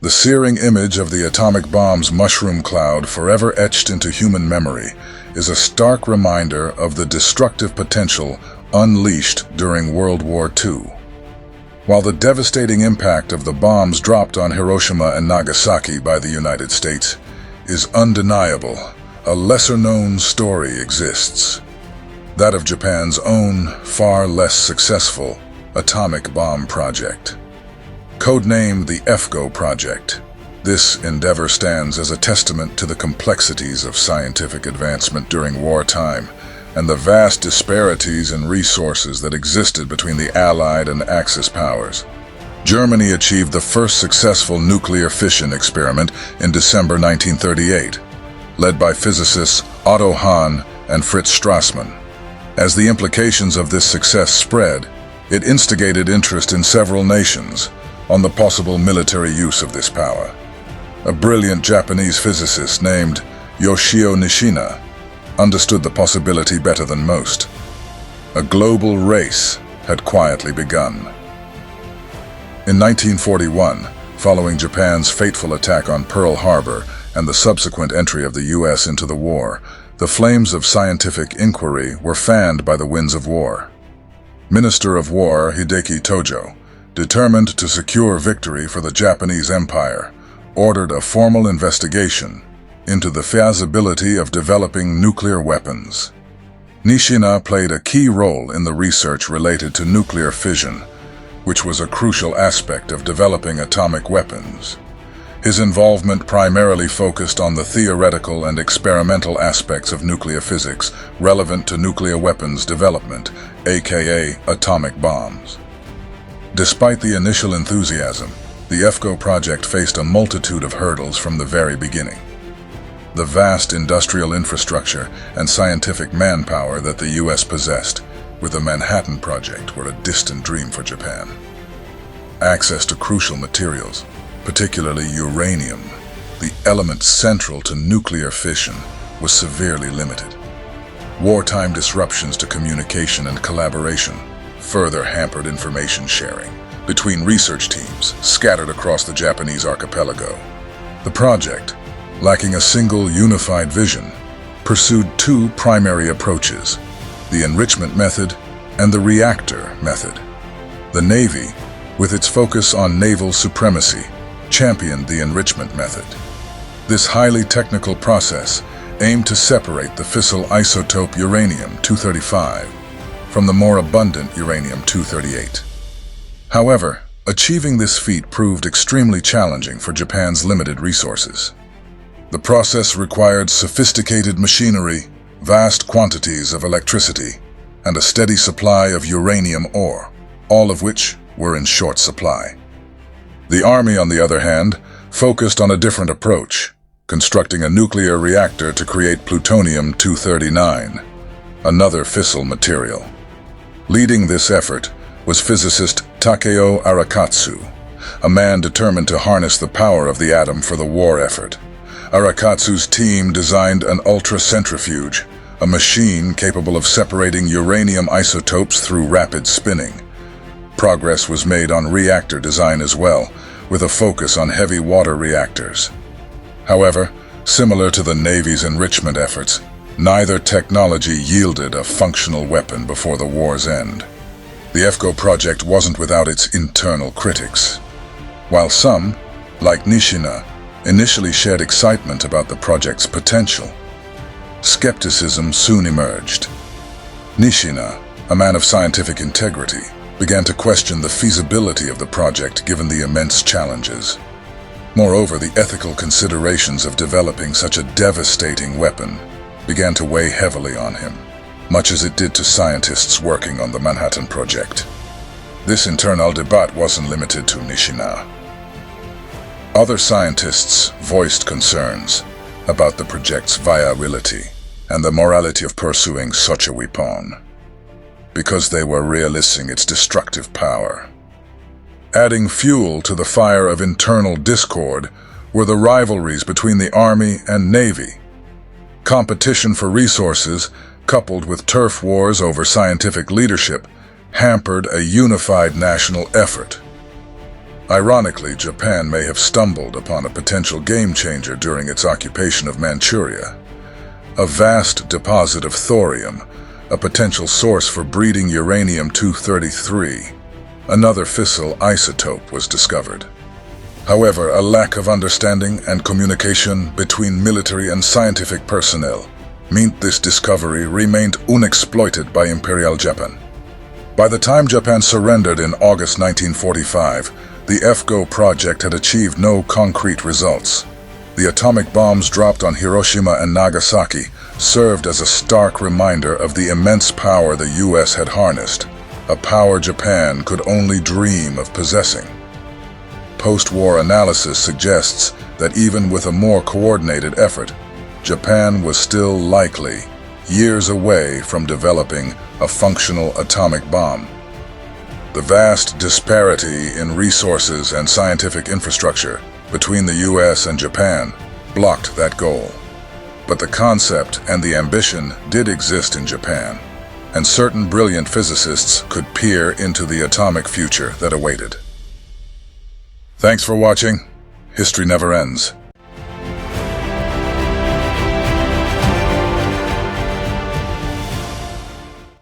The searing image of the atomic bomb's mushroom cloud, forever etched into human memory, is a stark reminder of the destructive potential unleashed during World War II. While the devastating impact of the bombs dropped on Hiroshima and Nagasaki by the United States is undeniable, a lesser-known story exists. That of Japan's own, far less successful, atomic bomb project. Codenamed the EFGO project, this endeavor stands as a testament to the complexities of scientific advancement during wartime and the vast disparities in resources that existed between the Allied and Axis powers. Germany achieved the first successful nuclear fission experiment in December 1938, led by physicists Otto Hahn and Fritz Strassmann. As the implications of this success spread, it instigated interest in several nations on the possible military use of this power. A brilliant Japanese physicist named Yoshio Nishina understood the possibility better than most. A global race had quietly begun. In 1941, following Japan's fateful attack on Pearl Harbor and the subsequent entry of the U.S. into the war, the flames of scientific inquiry were fanned by the winds of war. Minister of War Hideki Tojo, determined to secure victory for the Japanese Empire, ordered a formal investigation into the feasibility of developing nuclear weapons. Nishina played a key role in the research related to nuclear fission, which was a crucial aspect of developing atomic weapons. His involvement primarily focused on the theoretical and experimental aspects of nuclear physics relevant to nuclear weapons development, aka atomic bombs. Despite the initial enthusiasm, the EFGO project faced a multitude of hurdles from the very beginning. The vast industrial infrastructure and scientific manpower that the U.S. possessed with the Manhattan Project were a distant dream for Japan. Access to crucial materials, particularly uranium, the element central to nuclear fission, was severely limited. Wartime disruptions to communication and collaboration further hampered information sharing between research teams scattered across the Japanese archipelago. The project, lacking a single unified vision, pursued two primary approaches: the enrichment method and the reactor method. The Navy, with its focus on naval supremacy, championed the enrichment method. This highly technical process aimed to separate the fissile isotope uranium-235 from the more abundant uranium-238. However, achieving this feat proved extremely challenging for Japan's limited resources. The process required sophisticated machinery, vast quantities of electricity, and a steady supply of uranium ore, all of which were in short supply. The Army, on the other hand, focused on a different approach, constructing a nuclear reactor to create plutonium-239, another fissile material. Leading this effort was physicist Takeo Arakatsu, a man determined to harness the power of the atom for the war effort. Arakatsu's team designed an ultracentrifuge, a machine capable of separating uranium isotopes through rapid spinning. Progress was made on reactor design as well, with a focus on heavy water reactors. However, similar to the Navy's enrichment efforts, neither technology yielded a functional weapon before the war's end. The EFGO project wasn't without its internal critics. While some, like Nishina, initially shared excitement about the project's potential, skepticism soon emerged. Nishina, a man of scientific integrity, began to question the feasibility of the project given the immense challenges. Moreover, the ethical considerations of developing such a devastating weapon began to weigh heavily on him, much as it did to scientists working on the Manhattan Project. This internal debate wasn't limited to Nishina. Other scientists voiced concerns about the project's viability and the morality of pursuing such a weapon, because they were realizing its destructive power. Adding fuel to the fire of internal discord were the rivalries between the Army and Navy. Competition for resources, coupled with turf wars over scientific leadership, hampered a unified national effort. Ironically, Japan may have stumbled upon a potential game-changer during its occupation of Manchuria. A vast deposit of thorium, a potential source for breeding uranium-233, another fissile isotope, was discovered. However, a lack of understanding and communication between military and scientific personnel meant this discovery remained unexploited by Imperial Japan. By the time Japan surrendered in August 1945, the FGO project had achieved no concrete results. The atomic bombs dropped on Hiroshima and Nagasaki served as a stark reminder of the immense power the US had harnessed, a power Japan could only dream of possessing. Post-war analysis suggests that even with a more coordinated effort, Japan was still likely years away from developing a functional atomic bomb. The vast disparity in resources and scientific infrastructure between the US and Japan blocked that goal. But the concept and the ambition did exist in Japan, and certain brilliant physicists could peer into the atomic future that awaited. Thanks for watching. History never ends.